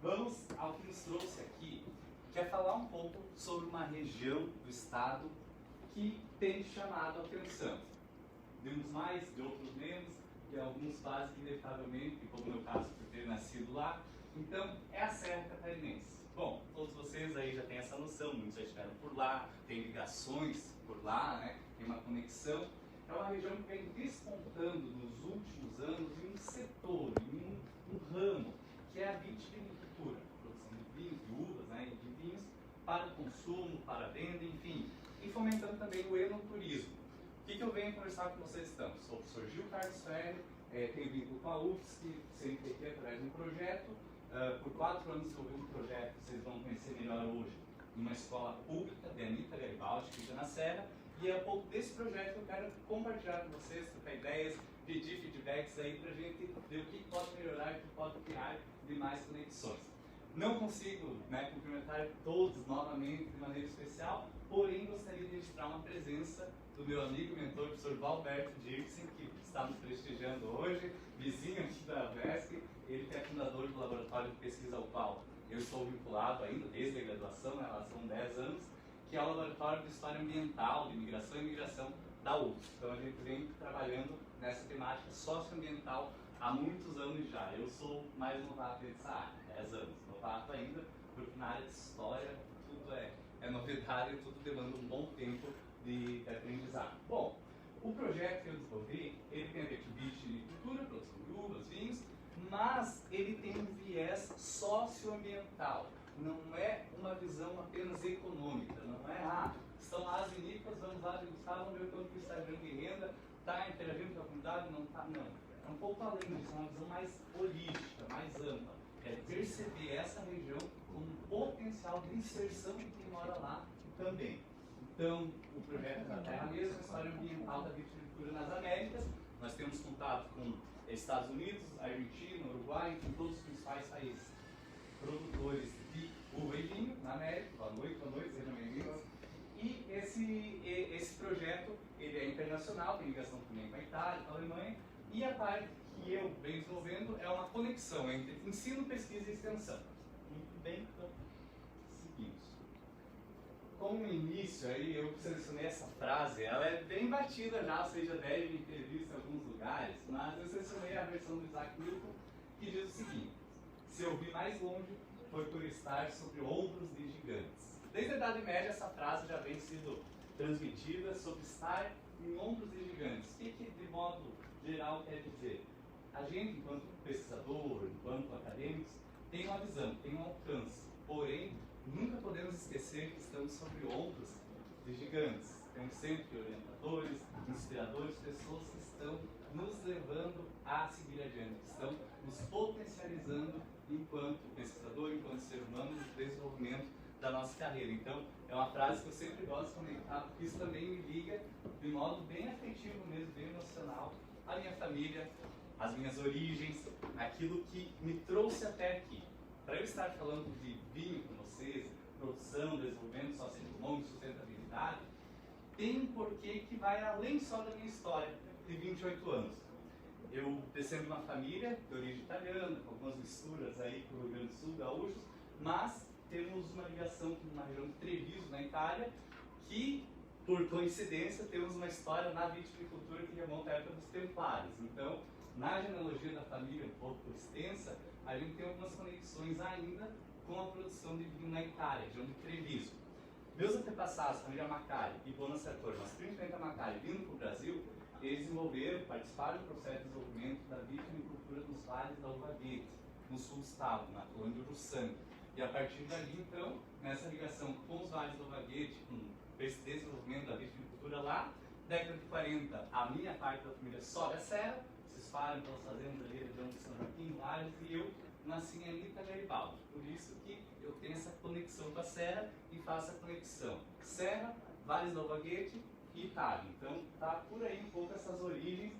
Vamos ao que nos trouxe aqui, que é falar um pouco sobre uma região do estado que tem chamado a atenção. De uns mais, de outros menos, e alguns quase que inevitavelmente, como no meu caso por ter nascido lá. Então, é a Serra Catarinense. Bom, todos vocês aí já têm essa noção, muitos já estiveram por lá, tem ligações por lá, né? Tem uma conexão. É uma região que vem despontando nos últimos anos em um setor, em um ramo, que é a vitivinicultura, produção de vinhos, de uvas, né, e de vinhos para o consumo, para a venda, enfim, e fomentando também o enoturismo. O que eu venho conversar com vocês estão? Sou o professor Gil Carlos Ferreira, tenho vínculo com a UFSC, CNPq através de um projeto. Por 4 anos que eu vi um projeto, vocês vão conhecer melhor hoje, numa escola pública de Anita Garibaldi, que fica na Serra, e é um pouco desse projeto que eu quero compartilhar com vocês, trocar ideias, pedir feedbacks aí pra gente ver o que pode melhorar e o que pode criar de mais conexões. Não consigo, né, cumprimentar todos novamente de maneira especial, porém gostaria de registrar uma presença do meu amigo e mentor, professor Valberto Dirksen, que está nos prestigiando hoje, vizinho aqui da UFSC. Ele que é fundador do laboratório de pesquisa ao qual eu estou vinculado ainda desde a graduação, né, lá são 10 anos, que é o Laboratório de História Ambiental, de Migração e Migração da UFSC. Então a gente vem trabalhando nessa temática socioambiental há muitos anos já. Eu sou mais novato dessa área, 10 anos, novato ainda, porque na área de história tudo é novidade, tudo demanda um bom tempo de aprendizado. Bom, o projeto que eu desenvolvi, ele tem a ver com vitivinicultura, produção de uvas, vinhos, mas ele tem um viés socioambiental. Não é uma visão apenas econômica, não é, estão lá as vinícolas, vamos lá degustar, vamos ver quanto que está gerando de renda, está interagindo com a comunidade, não está, não. É um pouco além disso, é uma visão mais holística, mais ampla. É perceber essa região como um potencial de inserção de quem mora lá também. Então, o projeto da Terra Mesma, a história ambiental da vitivinicultura nas Américas. Nós temos contato com Estados Unidos, Argentina, Uruguai, com todos os principais países produtores de uva e vinho na América. Boa noite, sejam bem-vindos. E esse projeto, ele é internacional, tem ligação também com a Itália, com a Alemanha, e a parte que eu venho desenvolvendo é uma conexão entre ensino, pesquisa e extensão. Muito bem, então, seguimos. Como início, aí eu selecionei essa frase, ela é bem batida já, vocês já devem ter visto em alguns lugares, mas eu selecionei a versão do Isaac Newton, que diz o seguinte: se eu vi mais longe, foi por estar sobre ombros de gigantes. Desde a Idade Média, essa frase já vem sendo transmitida sobre estar em ombros de gigantes. O que de modo geral quer dizer? A gente, enquanto pesquisador, enquanto acadêmicos, tem uma visão, tem um alcance, porém, nunca podemos esquecer que estamos sobre ombros de gigantes. Temos sempre orientadores, inspiradores, pessoas que estão nos levando a seguir adiante, que estão nos potencializando enquanto pesquisador, enquanto ser humano, no desenvolvimento da nossa carreira. Então, é uma frase que eu sempre gosto de conectar, porque isso também me liga de modo bem afetivo mesmo, bem emocional, à minha família, às minhas origens, aquilo que me trouxe até aqui. Para eu estar falando de vinho com vocês, produção, desenvolvimento socioeconômico, sustentabilidade, tem um porquê que vai além só da minha história de 28 anos. Eu descendo de uma família de origem italiana, com algumas misturas aí com o Rio Grande do Sul, gaúchos, mas temos uma ligação com uma região de Treviso, na Itália, que, por coincidência, temos uma história na vitivinicultura que remonta à época dos Templários. Então, na genealogia da família, um pouco extensa, a gente tem algumas conexões ainda com a produção de vinho na Itália, região de Treviso. Meus antepassados, a família Macari e Bonassator, mas principalmente a Macari, vindo para o Brasil, eles desenvolveram, participaram do processo de desenvolvimento da vitivinicultura nos vales da Uva Verde, no sul do estado, na colônia de Uruçanga. E a partir dali, então, nessa ligação com os vales da Uva Verde, com esse desenvolvimento da vitivinicultura lá, década de 40, a minha parte da família sobe a serra, se espalham pelas fazendas ali, região de São Joaquim, Lages, e eu nasci em Anita Garibaldi. Por isso que eu tenho essa conexão com a serra e faço a conexão Serra, Vales do Alvaguete e Itália. Então, tá por aí um pouco essas origens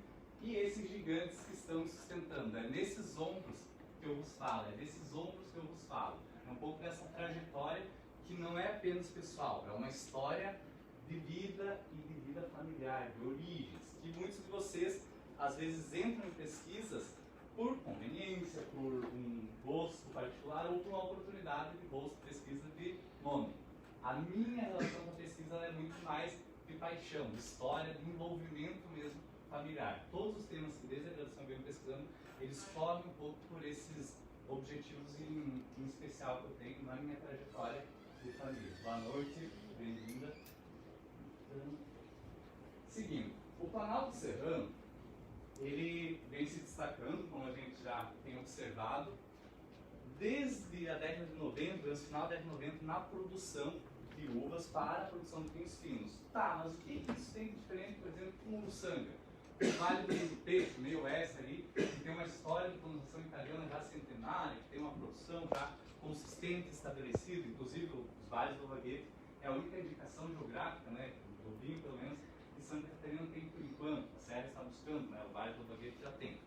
e esses gigantes que estão me sustentando. É nesses ombros que eu vos falo, é desses ombros que eu vos falo. É um pouco dessa trajetória que não é apenas pessoal, é uma história de vida e de vida familiar, de origens, que muitos de vocês às vezes entram em pesquisas por conveniência, por um gosto particular ou para uma oportunidade de bolsa de pesquisa de nome. A minha relação com a pesquisa é muito mais de paixão, de história, de envolvimento mesmo familiar. Todos os temas que desde a graduação eu venho pesquisando, eles correm um pouco por esses objetivos em especial que eu tenho na minha trajetória de família. Boa noite, bem-vinda. Seguindo, o Planalto Serrano, ele vem se destacando, como a gente já tem observado, desde a década de 90, no final da década de 90, na produção de uvas para a produção de vinhos finos. Tá, mas o que isso tem de diferente, por exemplo, com o Uruçanga? O Vale do Rio do Peixe, meio oeste ali, que tem uma história de colonização italiana já centenária, que tem uma produção já consistente, estabelecida, inclusive os vales do Vaguete é a única indicação geográfica, né, do vinho, pelo menos, que Santa Catarina tem por enquanto, a Serra está buscando, né, o Vale do Vaguete já tem.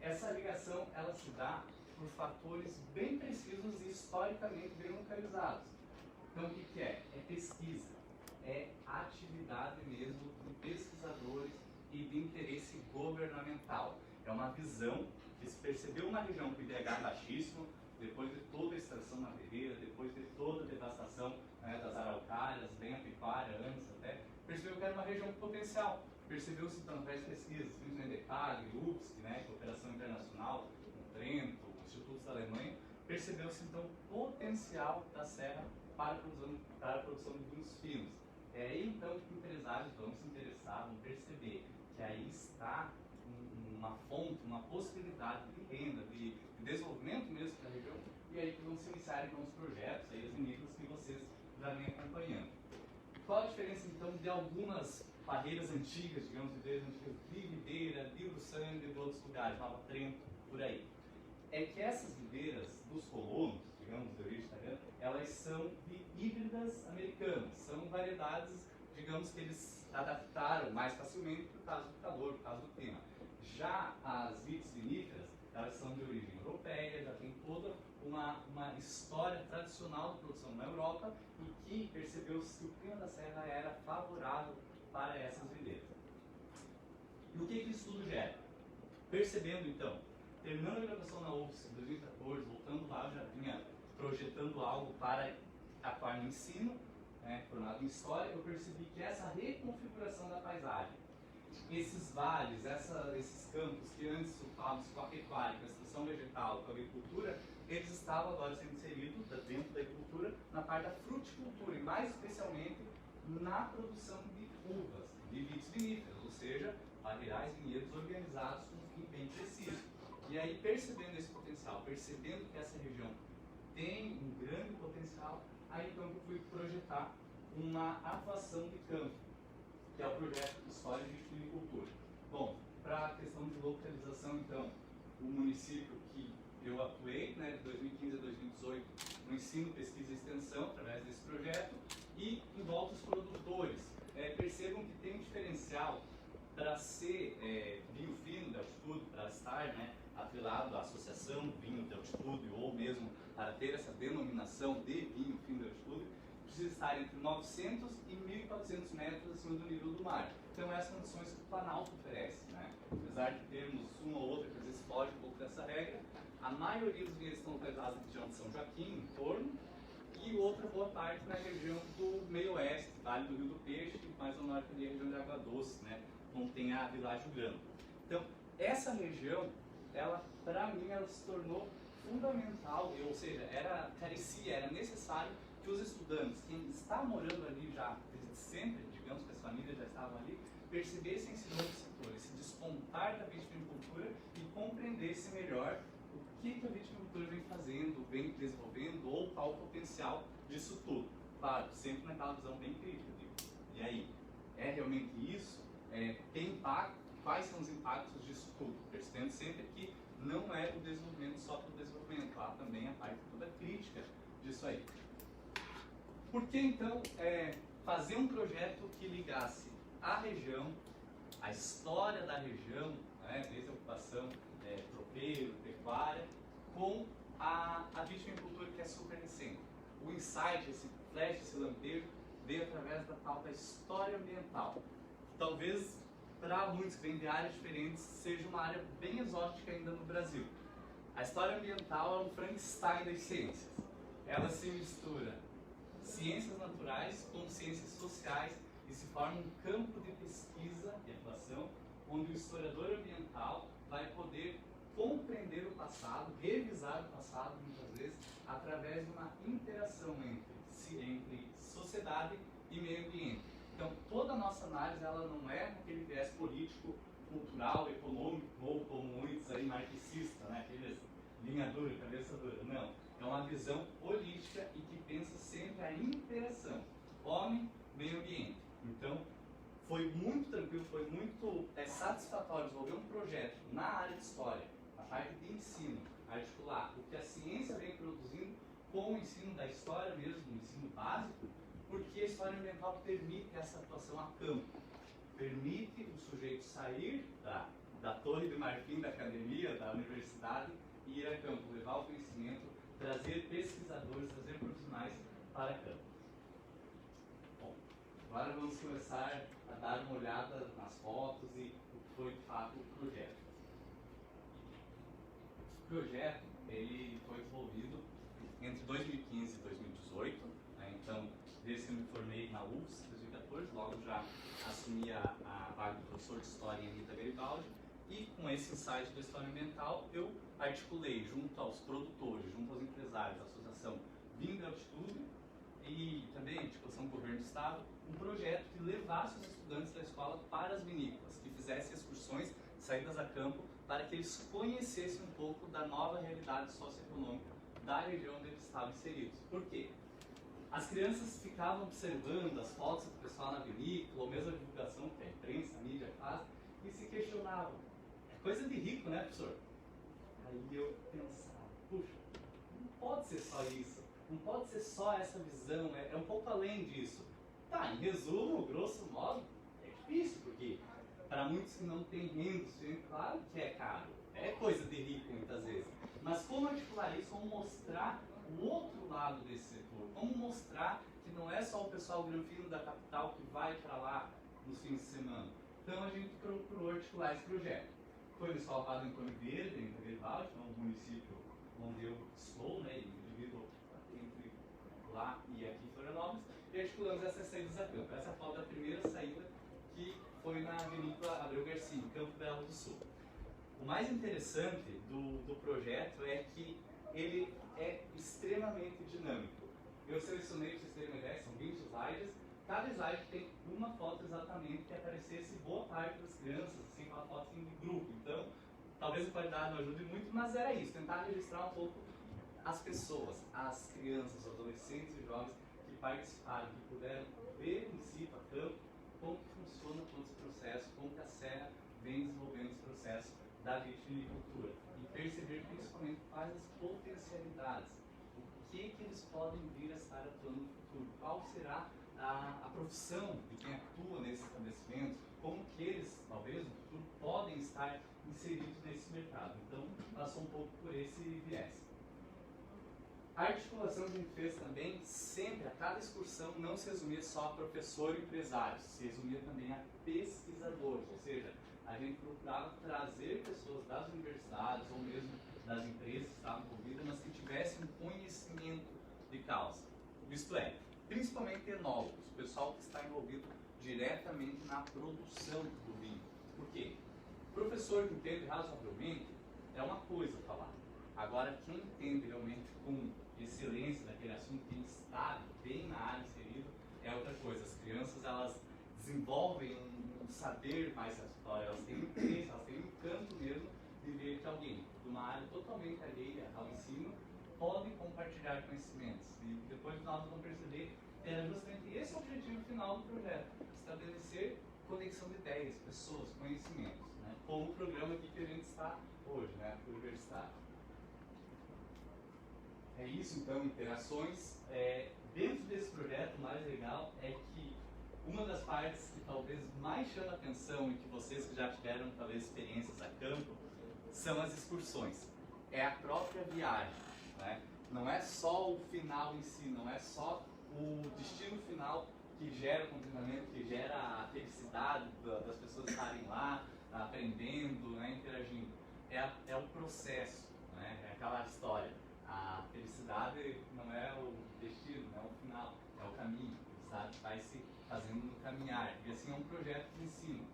Essa ligação, ela se dá por fatores bem precisos e historicamente bem localizados. Então, o que é? É pesquisa, é atividade mesmo de pesquisadores e de interesse governamental. É uma visão que se percebeu uma região com IDH baixíssimo, depois de toda a extração madeireira, depois de toda a devastação, né, das araucárias, bem a pecuária, antes até, percebeu que era uma região com potencial. Percebeu-se então, através de pesquisas, principalmente de CAG, UFSC, né, Cooperação Internacional, o Trento, institutos da Alemanha, percebeu-se então o potencial da serra para a produção de vinhos finos. É aí então que empresários vão se interessar, vão perceber que aí está uma fonte, uma possibilidade de renda, de desenvolvimento mesmo da região, e aí que vão se iniciar então os projetos, aí as vinícolas que vocês já vêm acompanhando. Qual a diferença então de algumas barreiras antigas, digamos, videiras antigas de Videira, de Uruçanga e de outros lugares, Nova Trento, por aí? É que essas videiras dos colonos, digamos, de origem italiana, elas são de híbridas americanas, são variedades, digamos, que eles adaptaram mais facilmente por causa do calor, por causa do clima. Já as vites viníferas, elas são de origem europeia, já tem toda uma história tradicional de produção na Europa e que percebeu-se que o clima da serra era favorável para essas videiras. E o que o estudo gera? Percebendo então, terminando a graduação na UFSC em 2014, voltando lá, eu já vinha projetando algo para atuar no ensino, né, formado em História, eu percebi que essa reconfiguração da paisagem, esses vales, esses campos que antes ocupavam com a pecuária, com a extração vegetal, com a agricultura, eles estavam agora sendo inseridos dentro da agricultura na parte da fruticultura, e mais especialmente na produção de uvas, de vites viníferas, ou seja, barreirais vinhedos organizados com um fim bem preciso. E aí, percebendo esse potencial, percebendo que essa região tem um grande potencial, aí então eu fui projetar uma atuação de campo, que é o projeto História de Viticultura. Bom, para a questão de localização, então, o município que eu atuei, né, de 2015 a 2018, no ensino, pesquisa e extensão, através desse projeto, e envolve os produtores. Percebam que tem um diferencial para ser vinho fino de altitude, para estar, né, atrelado à associação vinho de altitude, ou mesmo para ter essa denominação de vinho fino de altitude, precisa estar entre 900 e 1.400 metros acima do nível do mar. Então, essas condições que o Planalto oferece, né? Apesar de termos uma ou outra que às vezes foge um pouco dessa regra, a maioria dos vinhedos estão localizados na região de São Joaquim, em torno, e outra boa parte na região do meio oeste, Vale do Rio do Peixe, e mais ao norte ali a região de Água Doce, né? Onde tem a Világio Grande. Então, essa região, ela, para mim, ela se tornou fundamental, ou seja, era necessário que os estudantes, quem está morando ali já desde sempre, digamos que as famílias já estavam ali, percebessem esse novo setor, esse despontar da vitivinicultura e compreendessem melhor o que a vitivinicultura vem fazendo, vem desenvolvendo, ou qual o potencial disso tudo. Claro, sempre naquela visão bem crítica, digo. E aí, é realmente isso? Tem impacto? Quais são os impactos disso tudo? Percebendo sempre que não é o desenvolvimento só pelo desenvolvimento, há também a parte toda crítica disso aí. Por que então fazer um projeto que ligasse a região, a história da região, né, desde a ocupação tropeiro, pecuária, com a vitivinicultura que é super recente? O insight, esse flash, esse lampejo, veio através da tal da história ambiental. Talvez para muitos que vêm de áreas diferentes seja uma área bem exótica ainda no Brasil. A história ambiental é um Frankenstein das ciências. Ela se mistura ciências naturais com ciências sociais e se forma um campo de pesquisa e atuação onde o historiador ambiental vai poder compreender o passado, revisar o passado muitas vezes, através de uma interação entre sociedade e meio ambiente. Então, toda a nossa análise ela não é aquele viés político, cultural, econômico, ou como muitos aí marxistas, né? Aqueles linha dura, cabeça dura. Não. É uma visão holística e que pensa sempre a interação homem, meio ambiente. Então, foi muito tranquilo, foi muito satisfatório desenvolver um projeto na área de história, na parte de ensino, articular o que a ciência vem produzindo com o ensino da história mesmo, o ensino básico, porque a história ambiental permite essa atuação a campo, permite o sujeito sair da torre de marfim da academia, da universidade, e ir a campo, levar o conhecimento, trazer pesquisadores, trazer profissionais para campo. Bom, agora vamos começar a dar uma olhada nas fotos e o que foi de fato o projeto. O projeto ele foi desenvolvido entre 2015 e 2018, né? Então, desde que eu me formei na UFS em 2014, logo já assumi a vaga de professor de História em Rita Garibaldi, e com esse insight da história ambiental, eu articulei junto aos produtores, junto aos empresários, a associação Vinda Altitude e também a articulação do governo do estado, um projeto que levasse os estudantes da escola para as vinícolas, que fizessem excursões, saídas a campo, para que eles conhecessem um pouco da nova realidade socioeconômica da região onde eles estavam inseridos. Por quê? As crianças ficavam observando as fotos do pessoal na vinícola, ou mesmo a divulgação que a imprensa, a mídia faz, e se questionavam. É coisa de rico, né, professor? Aí eu pensava, puxa, não pode ser só isso, não pode ser só essa visão, é um pouco além disso. Tá, em resumo, grosso modo, é difícil, porque para muitos que não têm renda, claro que é caro, é coisa de rico muitas vezes. Mas como articular isso, como mostrar o outro lado desse setor, como mostrar que não é só o pessoal granfino da capital que vai para lá nos fins de semana. Então a gente procurou articular esse projeto. Foi no Salvador em Antônio Verde, em Garibaldi, então o município onde eu estou, né, e divido entre lá e aqui em Florianópolis, e articulamos essas saídas a campo. Essa é a foto da primeira saída, que foi na Vinícola Abreu Garcia, em Campo Belo do Sul. O mais interessante do projeto é que ele é extremamente dinâmico. Eu selecionei, para vocês terem uma ideia, são 20 slides. Cada slide tem uma foto exatamente que aparecesse boa parte das crianças, assim, uma foto em grupo. Então, talvez a qualidade não ajude muito, mas era isso, tentar registrar um pouco as pessoas, as crianças, os adolescentes e jovens que participaram, que puderam ver em si, a campo, como que funciona todo esse processo, como que a Serra vem desenvolvendo esse processo da vitivinicultura e perceber principalmente quais as potencialidades, o que eles podem vir a estar atuando no futuro, qual será a profissão de quem atua nesse estabelecimento, como que eles, talvez no futuro, podem estar inseridos nesse mercado. Então, passou um pouco por esse viés. A articulação que a gente fez também, sempre, a cada excursão, não se resumia só a professor e empresários, se resumia também a pesquisadores, ou seja, a gente procurava trazer pessoas das universidades ou mesmo das empresas que estavam envolvidas, mas que tivessem um conhecimento de causa. Isto é, principalmente enólogos, o pessoal que está envolvido diretamente na produção do vinho. Por quê? O professor que entende razoavelmente é uma coisa falar. Agora, quem entende realmente com excelência daquele assunto, quem está bem na área inserido, é outra coisa. As crianças, elas desenvolvem um saber mais satisfatório, elas têm interesse, elas têm um encanto mesmo de ver que alguém de uma área totalmente alheia ao ensino pode compartilhar conhecimentos. E depois nós vamos perceber que era justamente esse o objetivo final do projeto, estabelecer conexão de ideias, pessoas, conhecimentos, né? Como o programa aqui que a gente está hoje, né? Universitário. É isso então, interações. Dentro desse projeto, o mais legal é que uma das partes que talvez mais chama a atenção e que vocês que já tiveram talvez experiências a campo, são as excursões. É a própria viagem, né? Não é só o final em si, não é só o destino final que gera o contentamento, que gera a felicidade das pessoas estarem lá, aprendendo, né, interagindo. É o processo, né? aquela história, a felicidade não é o destino, não é o final, é o caminho. A felicidade vai se fazendo no caminhar. E assim é um projeto de ensino.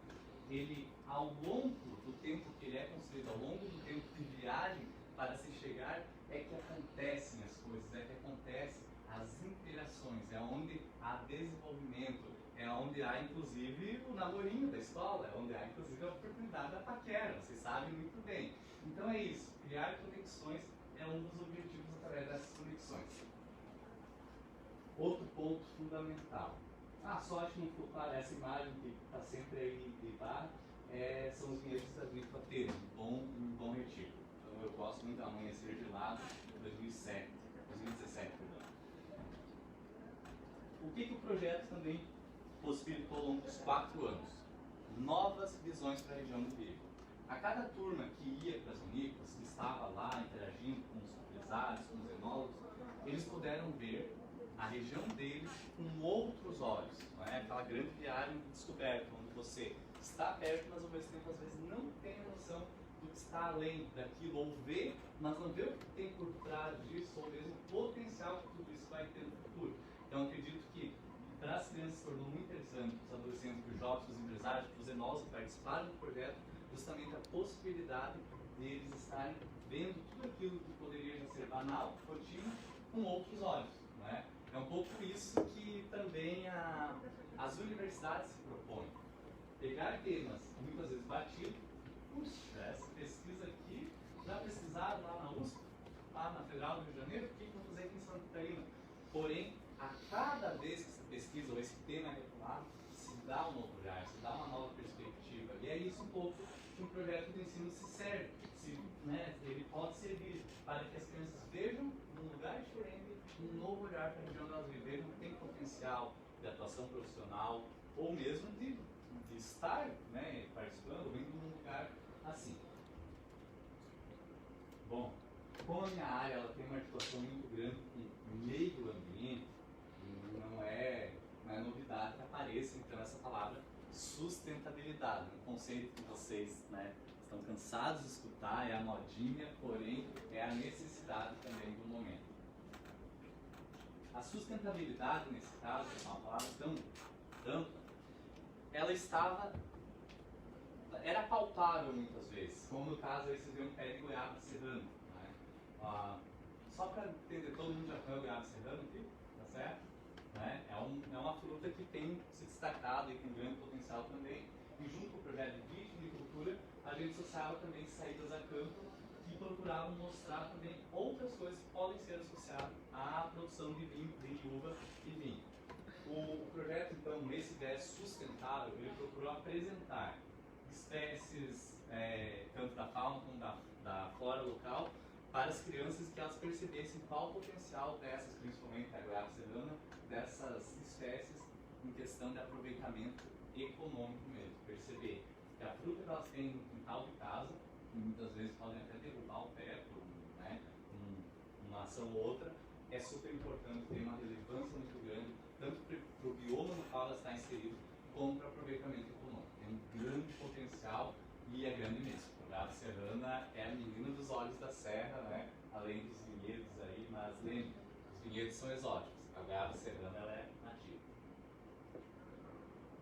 Ele, ao longo do tempo que ele é construído, ao longo do tempo de viagem para se chegar, é que acontecem as coisas, é que acontecem as interações, é onde há desenvolvimento, é onde há inclusive o namorinho da escola, é onde há inclusive a oportunidade da paquera, vocês sabem muito bem. Então é isso, criar conexões é um dos objetivos através dessas conexões. Outro ponto fundamental. Só acho que não ficou claro essa imagem que está sempre aí de bar, são os vinhedos da Vinícola Pera, em Bom Retiro. Então eu gosto muito da Amanhecer Gelado, 2017, perdão. O que o projeto também possibilitou ao longo dos 4 anos? Novas visões para a região do Rio. A cada turma que ia para as vinícolas, que estava lá interagindo com os empresários, com os enólogos, eles puderam ver a região deles com outros olhos. Não é? Aquela grande viagem de descoberta, onde você está perto, mas ao mesmo tempo às vezes não tem a noção do que está além daquilo, ou vê, mas não vê o que tem por trás disso, ou mesmo o potencial que tudo isso vai ter no futuro. Então acredito que para as crianças se tornou muito interessante, para os adolescentes, para os jovens, para os empresários, para os enólogos que participaram do projeto, justamente a possibilidade de eles estarem vendo tudo aquilo que poderia já ser banal, rotina, com outros olhos. Não é? É um pouco isso que também as universidades se propõem. Pegar temas muitas vezes batidos, puxa, essa pesquisa aqui, já pesquisaram lá na USP, lá na Federal do Rio de Janeiro, o que vão fazer aqui em Santa Catarina? Porém, a cada vez que essa pesquisa ou esse tema é retomado, se dá um novo olhar, se dá uma nova perspectiva. E é isso um pouco que um projeto de ensino se serve. Ele pode servir para que as crianças vejam num lugar diferente, um novo olhar para a região onde elas viveram, que tem potencial de atuação profissional, ou mesmo de estar participando, vindo num lugar assim. Bom, como a minha área ela tem uma articulação muito grande com o meio ambiente, não é novidade que apareça então essa palavra sustentabilidade, um conceito que vocês estão cansados de escutar, é a modinha, porém é a necessidade também do momento. A sustentabilidade, nesse caso, é uma palavra tão ampla, ela era pautável muitas vezes, como no caso aí vocês viram um pé de goiaba serrano. Só para entender, todo mundo já comeu goiaba serrano aqui, tá certo? É uma fruta que tem se destacado e tem grande potencial também. E junto com o projeto de vitivinicultura, a gente associava também saídas a campo que procuravam mostrar também outras coisas que podem ser associadas à produção de vinho, de uva e vinho. O projeto, então, nesse viés sustentável, ele procurou apresentar espécies, tanto da fauna como da flora local, para as crianças, que elas percebessem qual o potencial dessas, principalmente a goiaba serrana, dessas espécies em questão de aproveitamento econômico mesmo. Perceber que a fruta que elas têm no quintal de casa, e muitas vezes podem até derrubar o pé por uma ação ou outra, é super importante, tem uma relevância muito grande, tanto para o bioma no qual ela está inserida, como para o aproveitamento econômico. Tem um grande potencial e é grande mesmo. A goiaba serrana é a menina dos olhos da serra, além dos vinhedos aí, mas lembre, os vinhedos são exóticos, a goiaba serrana ela é nativa.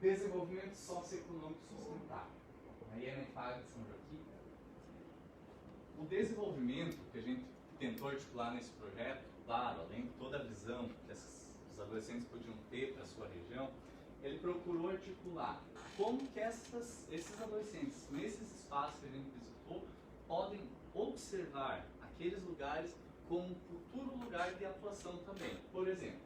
Desenvolvimento socioeconômico sustentável. Aí é na Ipaga de São Joaquim. O desenvolvimento que a gente tentou articular nesse projeto, claro, além de toda a visão que os adolescentes podiam ter para a sua região, ele procurou articular como que esses adolescentes, nesses espaços que a gente visitou, podem observar aqueles lugares como futuro lugar de atuação também. Por exemplo,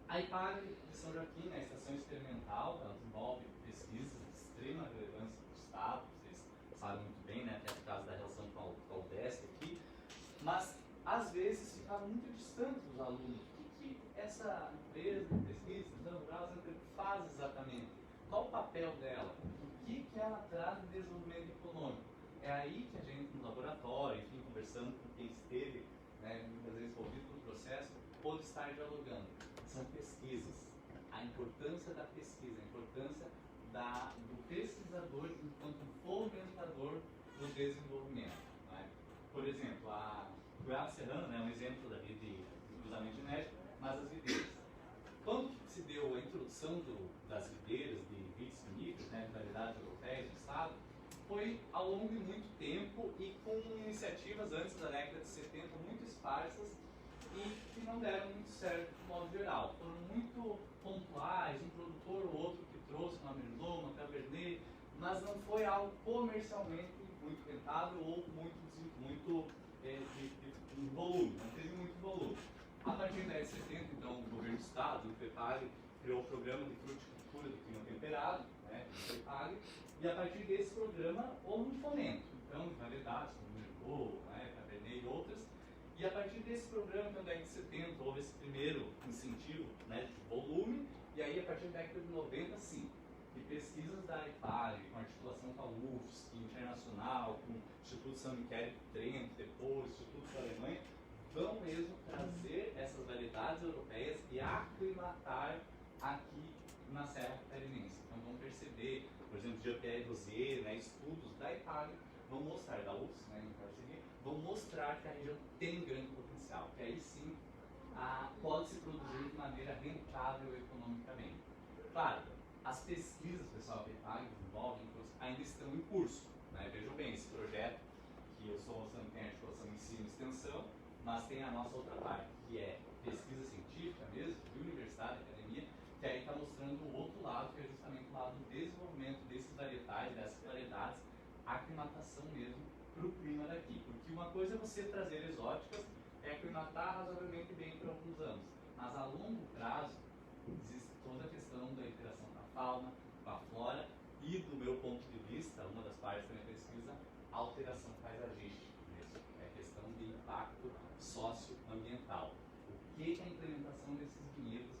a Ipaga de São Joaquim, a estação experimental, ela desenvolve pesquisas de extrema relevância para o Estado, vocês sabem muito bem, até por causa da relação com a UDESC aqui, mas às vezes ficava muito distante dos alunos. O que essa empresa de pesquisa, faz exatamente? Qual o papel dela? O que ela traz de desenvolvimento econômico? É aí que a gente, no laboratório, enfim, conversando com quem esteve, muitas vezes envolvido no processo, pode estar dialogando. São pesquisas. A importância da pesquisa, a importância do pesquisador enquanto fomentador do desenvolvimento. Por exemplo, a goiaba serrana, né, um exemplo daqui de cruzamento genético, mas as videiras. Quando se deu a introdução das videiras de vites vinícolas, né, de variedades europeias no estado, foi ao longo de muito tempo e com iniciativas antes da década de 70 muito esparsas e que não deram muito certo de modo geral. Foram muito pontuais, um produtor ou outro que trouxe uma Merlot, uma Cabernet, mas não foi algo comercialmente muito rentável ou muito de volume, não teve muito volume. A partir da década de 70, então, o governo do estado, o FEPAG, criou o programa de fruticultura do clima temperado, né, o FEPAG, e a partir desse programa houve um fomento, então, de variedades como Merlot, né, Cabernet e outras, e a partir desse programa, então, da década de 70, houve esse primeiro incentivo, né, de volume, e aí, a partir da década de 90, sim, e pesquisas da EPAG, com articulação com a UFSC, internacional, com o Instituto São Michele de Trento, depois, Instituto da Alemanha, vão mesmo trazer essas variedades europeias e aclimatar aqui na Serra Catarinense. Então vão perceber, por exemplo, Jean-Pierre Rosier, né, estudos da EPAG, vão mostrar, da UFSC, né, em parceria, vão mostrar que a região tem grande potencial, que aí sim pode se produzir de maneira rentável economicamente. Claro, as pesquisas, pessoal, que a EPAG desenvolve, ainda estão em curso. Né? Vejam bem, esse projeto que eu sou tem a articulação ensino e extensão, mas tem a nossa outra parte, que é pesquisa científica mesmo, de universidade, academia, que aí está mostrando o outro lado, que é justamente o lado do desenvolvimento desses varietais, dessas variedades, aclimatação mesmo para o clima daqui. Porque uma coisa é você trazer exóticas, é aclimatar razoavelmente bem por alguns anos, mas a longo prazo existe toda a questão da interação com a fauna, com a flora e, do meu ponto de vista, uma das partes da minha pesquisa, a alteração paisagística. É a questão de impacto socioambiental. O que a implementação desses vinhedos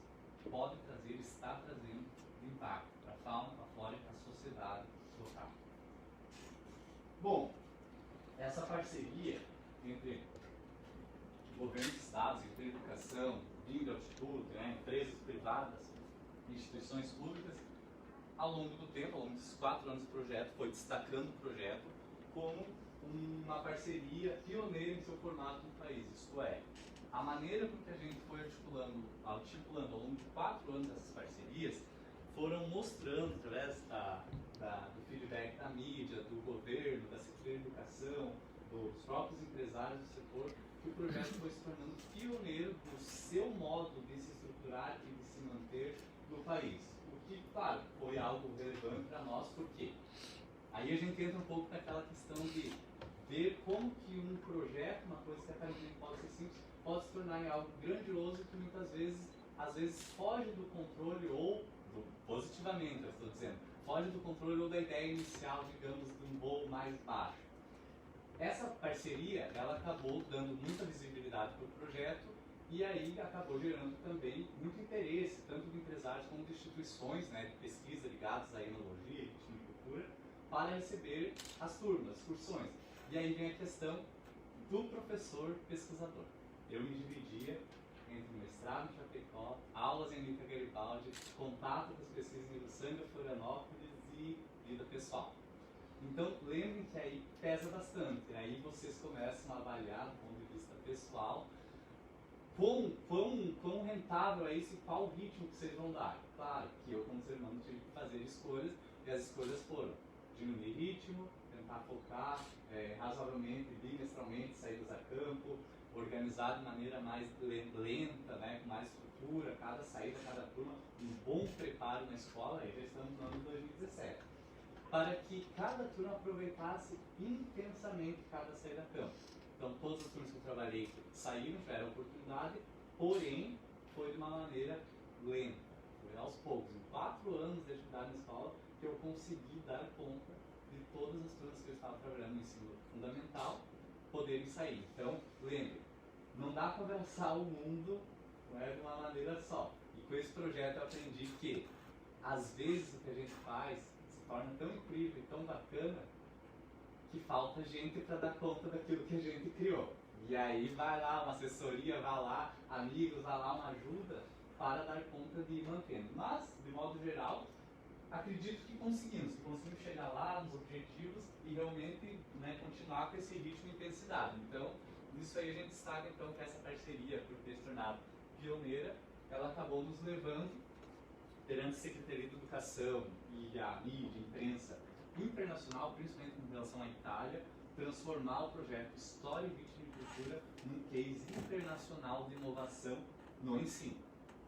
pode trazer, está trazendo de impacto para a fauna, para a flora e para a sociedade local. Bom, essa parceria entre governos, estados, entre educação, vinho de altitude, né, empresas privadas, instituições públicas, ao longo do tempo, ao longo desses 4 anos do projeto, foi destacando o projeto como uma parceria pioneira em seu formato no país. Isto é, a maneira com que a gente foi articulando ao longo de 4 anos essas parcerias, foram mostrando, através do feedback da mídia, do governo, da Secretaria de Educação, dos próprios empresários do setor, que o projeto foi se tornando pioneiro do seu modo de se estruturar e de se manter no país. O que, claro, foi algo relevante para nós, porque aí a gente entra um pouco naquela questão de ver como que um projeto, uma coisa que aparentemente pode ser simples, pode se tornar em algo grandioso que muitas vezes, às vezes, foge do controle ou, positivamente eu estou dizendo, foge do controle ou da ideia inicial, digamos, de um voo mais baixo. Essa parceria, ela acabou dando muita visibilidade para o projeto e aí acabou gerando também muito interesse, tanto de empresários como de instituições, né, de pesquisa ligadas à enologia, viticultura, para receber as turmas, as excursões. E aí vem a questão do professor pesquisador. Eu me dividia entre mestrado em Chapecó, aulas em Lica Garibaldi, contato com as pesquisas em Uruçanga, Florianópolis e vida pessoal. Então, lembrem que aí pesa bastante, aí vocês começam a avaliar do ponto de vista pessoal quão rentável é isso e qual ritmo que vocês vão dar. Claro que eu, como ser humano, tive que fazer escolhas, e as escolhas foram diminuir ritmo, tentar focar razoavelmente, bimestralmente, saídas a campo, organizar de maneira mais lenta, né, com mais estrutura, cada saída, cada turma, um bom preparo na escola, aí já estamos no ano de 2017. Para que cada turma aproveitasse intensamente cada saída a campo. Então, todas as turmas que eu trabalhei saíram, tiveram oportunidade, porém, foi de uma maneira lenta, foi aos poucos. Em 4 anos de atividade na escola, que eu consegui dar conta de todas as turmas que eu estava trabalhando no ensino fundamental, poderem sair. Então, lembre, não dá para abraçar o mundo, não é, de uma maneira só. E com esse projeto eu aprendi que, às vezes, o que a gente faz torna tão incrível e tão bacana que falta gente para dar conta daquilo que a gente criou. E aí vai lá uma assessoria, vai lá amigos, vai lá uma ajuda para dar conta de ir mantendo. Mas, de modo geral, acredito que conseguimos chegar lá nos objetivos e realmente, né, continuar com esse ritmo e intensidade. Então, nisso aí a gente sabe então que essa parceria, por ter se tornado pioneira, ela acabou nos levando, perante a Secretaria de Educação e a mídia, a imprensa internacional, principalmente em relação à Itália, transformar o projeto História e Vitivinicultura num case internacional de inovação no ensino.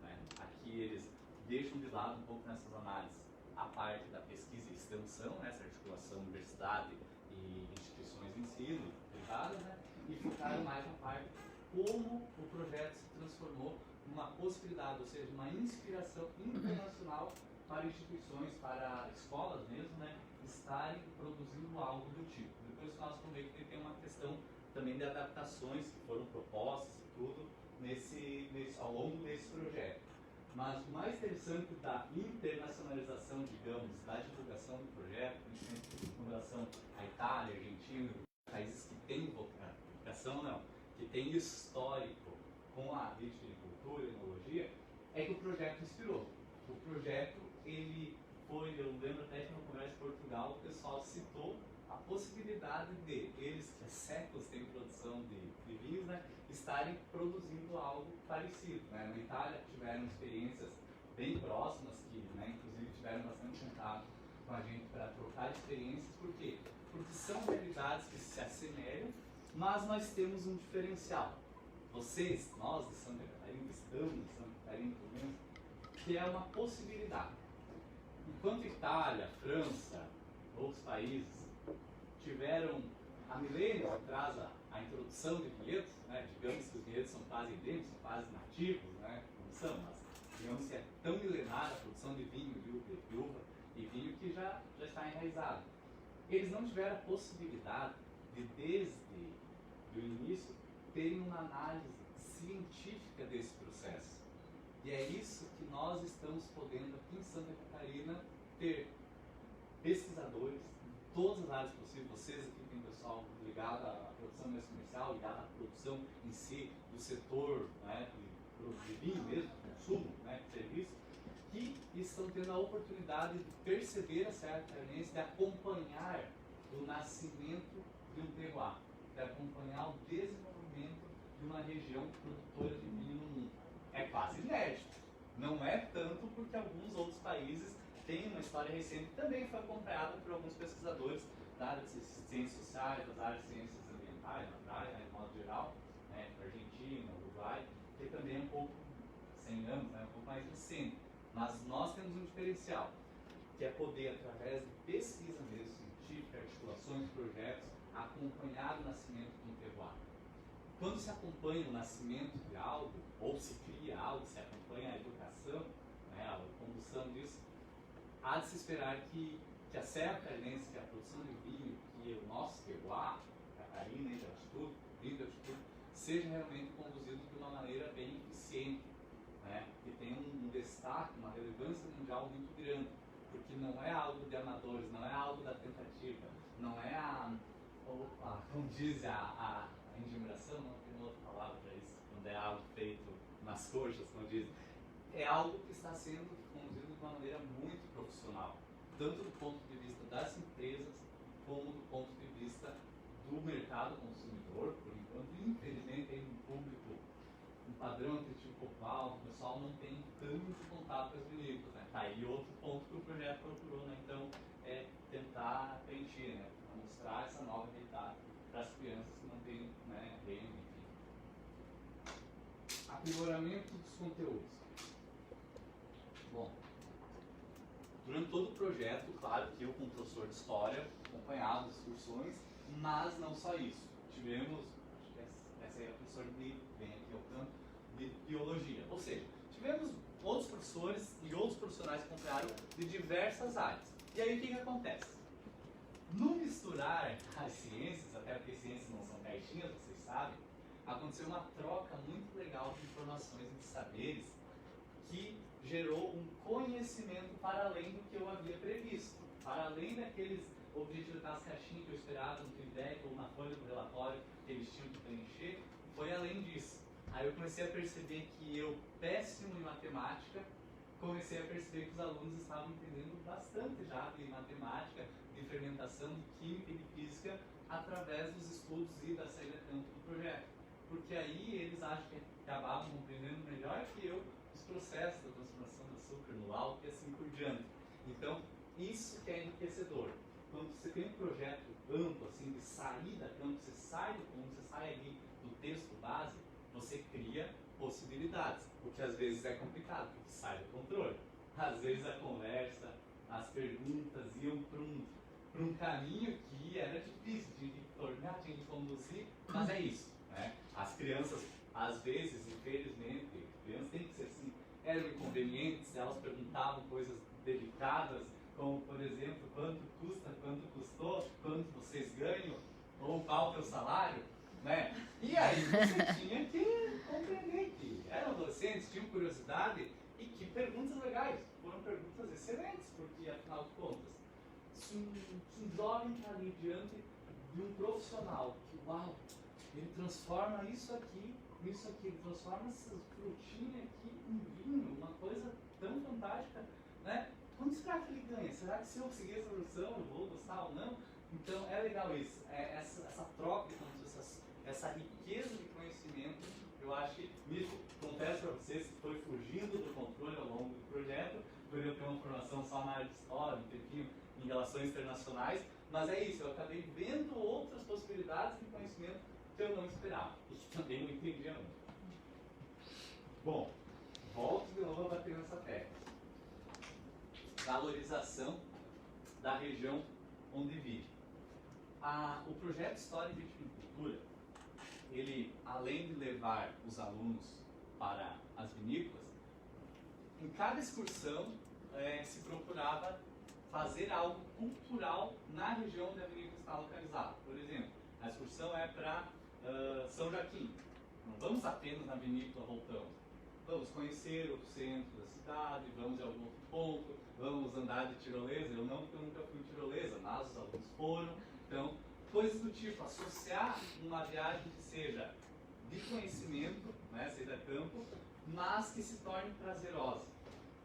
Né? Aqui eles deixam de lado um pouco nessas análises a parte da pesquisa e extensão, né? Essa articulação universidade e instituições de ensino privadas, né? E focaram mais na parte como o projeto se transformou numa possibilidade, ou seja, uma inspiração internacional para instituições, para escolas mesmo, né, estarem produzindo algo do tipo. Depois nós vamos ver que tem uma questão também de adaptações que foram propostas e tudo ao longo desse projeto. Mas o mais interessante da internacionalização, digamos, da divulgação do projeto, principalmente com relação à Itália, Argentina, países que têm vocação, não, que têm histórico com a vitivinicultura e enologia, é que o projeto inspirou. O projeto, ele foi, eu lembro até que no Congresso de Portugal, o pessoal citou a possibilidade de eles, que há séculos têm produção de vinhos, né, estarem produzindo algo parecido. Né? Na Itália tiveram experiências bem próximas, que né, inclusive tiveram bastante contato com a gente para trocar experiências. Por quê? Porque são realidades que se assemelham, mas nós temos um diferencial. Vocês, nós de Santa Catarina, estamos em Santa Catarina, pelo menos, que é uma possibilidade. Enquanto Itália, França, outros países tiveram há milênios atrás a introdução de vinhedos, né? Digamos que os vinhedos são quase endêmicos, são quase nativos, né? Não são, mas digamos que é tão milenária a produção de vinho, de uva e vinho que já está enraizado. Eles não tiveram a possibilidade de, desde o início, terem uma análise científica desse processo. E é isso que nós estamos podendo aqui em Santa Catarina ter pesquisadores em todas as áreas possíveis. Vocês aqui tem pessoal ligado à produção mais comercial, ligado à produção em si, do setor né, de vinho mesmo, consumo, né, serviço, que estão tendo a oportunidade de perceber a Serra Catarinense, de acompanhar o nascimento de um terroir, de acompanhar o desenvolvimento de uma região produtora de vinho no mundo. É quase inédito. Não é tanto porque alguns outros países têm uma história recente que também foi acompanhada por alguns pesquisadores da área de ciências sociais, das áreas de ciências ambientais, na praia, né, de modo geral, né, Argentina, Uruguai, que também é um pouco, 100 anos, né, um pouco mais recente. Mas nós temos um diferencial, que é poder, através de pesquisa mesmo, científica, articulações, projetos, acompanhar o nascimento de um terroir. Quando se acompanha o nascimento de algo, ou se cria algo, se acompanha a educação, né, a condução disso, há de se esperar que a Serra Catarinense, que a produção de vinho, que o nosso terroir, Catarina, de altitude, vinho de altitude, seja realmente conduzido de uma maneira bem eficiente, né, que tenha um destaque, uma relevância mundial muito grande, porque não é algo de amadores, não é algo da tentativa, não é como diz a engendração, não tem uma outra palavra para isso, quando é algo feito nas coxas, como diz, é algo que está sendo conduzido de uma maneira muito profissional, tanto do ponto de vista das empresas, como do ponto de vista do mercado consumidor. Por enquanto, infelizmente, tem um público, um padrão nutritivo alto, o pessoal não tem tanto contato com as vinícolas, né? Tá aí outro ponto que o projeto procurou, né? Então, é tentar preencher, né? Mostrar essa nova realidade para as crianças que não têm, né, renda, enfim. Aprimoramento dos conteúdos. Bom, durante todo o projeto, claro que eu, como professor de História, acompanhava as excursões, mas não só isso. Tivemos, acho que essa é a professora que vem aqui ao canto, de Biologia. Ou seja, tivemos outros professores e outros profissionais que acompanharam de diversas áreas. E aí o que acontece? No misturar as ciências, até porque ciências não são caixinhas, vocês sabem, aconteceu uma troca muito legal de informações e de saberes que gerou um conhecimento para além do que eu havia previsto, para além daqueles objetivos das caixinhas que eu esperava no feedback ou na folha do relatório que eles tinham que preencher, foi além disso. Aí eu comecei a perceber que eu, péssimo em matemática, comecei a perceber que os alunos estavam entendendo bastante já de matemática, de fermentação, de química e de física através dos estudos e da saída a campo do projeto. Porque aí eles acham que acabavam compreendendo melhor que eu os processos da transformação do açúcar no álcool e assim por diante. Então, isso que é enriquecedor. Quando você tem um projeto amplo, assim, de saída a campo, você sai do ponto, você sai ali do texto base, você cria possibilidades, o que às vezes é complicado, porque sai do controle. Às vezes a conversa, as perguntas iam para um caminho que era difícil de tornar, de conduzir, mas é isso, né? As crianças, às vezes, infelizmente, crianças têm que ser assim, eram inconvenientes, elas perguntavam coisas delicadas, como, por exemplo, quanto custa, quanto custou, quanto vocês ganham, ou qual é o teu salário, né? E aí você tinha que compreender que eram adolescentes, tinham curiosidade e que perguntas legais, foram perguntas excelentes, porque afinal de contas, se um jovem está ali diante de um profissional que, uau, ele transforma isso aqui, ele transforma essas frutinhas aqui em vinho, uma coisa tão fantástica, né? Quanto será que ele ganha? Será que se eu seguir essa solução eu vou gostar ou não? Então é legal isso, essa troca, essa riqueza de conhecimento, eu acho que, me confesso para vocês que foi fugindo do controle ao longo do projeto, por eu ter uma formação só na área de história, um tempinho em relações internacionais, mas é isso, eu acabei vendo outras possibilidades de conhecimento que eu não esperava e que também não entendia muito. Bom, volto de novo a bater nessa tecla. Valorização da região onde vive. O projeto História e Viticultura, ele, além de levar os alunos para as vinícolas, em cada excursão se procurava fazer algo cultural na região onde a vinícola está localizada. Por exemplo, a excursão é para São Joaquim. Não vamos apenas na vinícola, voltamos. Vamos conhecer o centro da cidade, vamos a algum outro ponto, vamos andar de tirolesa. Eu não, porque eu nunca fui em tirolesa, mas os alunos foram. Então, coisas do tipo, associar uma viagem que seja de conhecimento, né, saída a campo, mas que se torne prazerosa.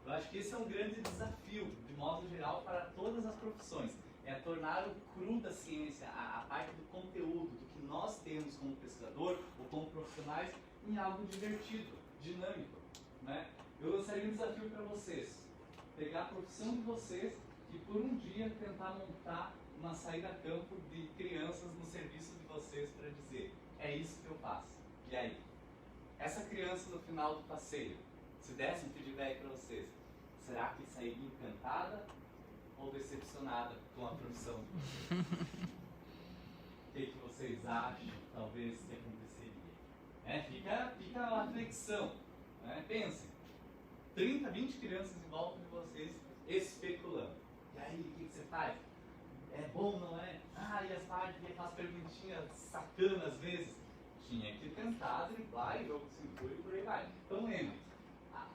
Eu acho que esse é um grande desafio, de modo geral, para todas as profissões. É tornar o cru da ciência, a parte do conteúdo, do que nós temos como pesquisador ou como profissionais, em algo divertido, dinâmico, né? Eu lançaria um desafio para vocês. Pegar a profissão de vocês e por um dia tentar montar uma saída a campo de crianças no serviço de vocês para dizer, é isso que eu faço. E aí? Essa criança no final do passeio, se desse um feedback para vocês, será que sairia encantada ou decepcionada com a profissão? O que vocês acham, talvez, que aconteceria? Fica a reflexão, né? Pensem, 30, 20 crianças em volta de vocês especulando. E aí, o que você faz? É bom, não é? E as partes, aquelas perguntinhas sacanas às vezes. Tinha que tentar driblar e jogo de cintura e por aí vai. Então lembre,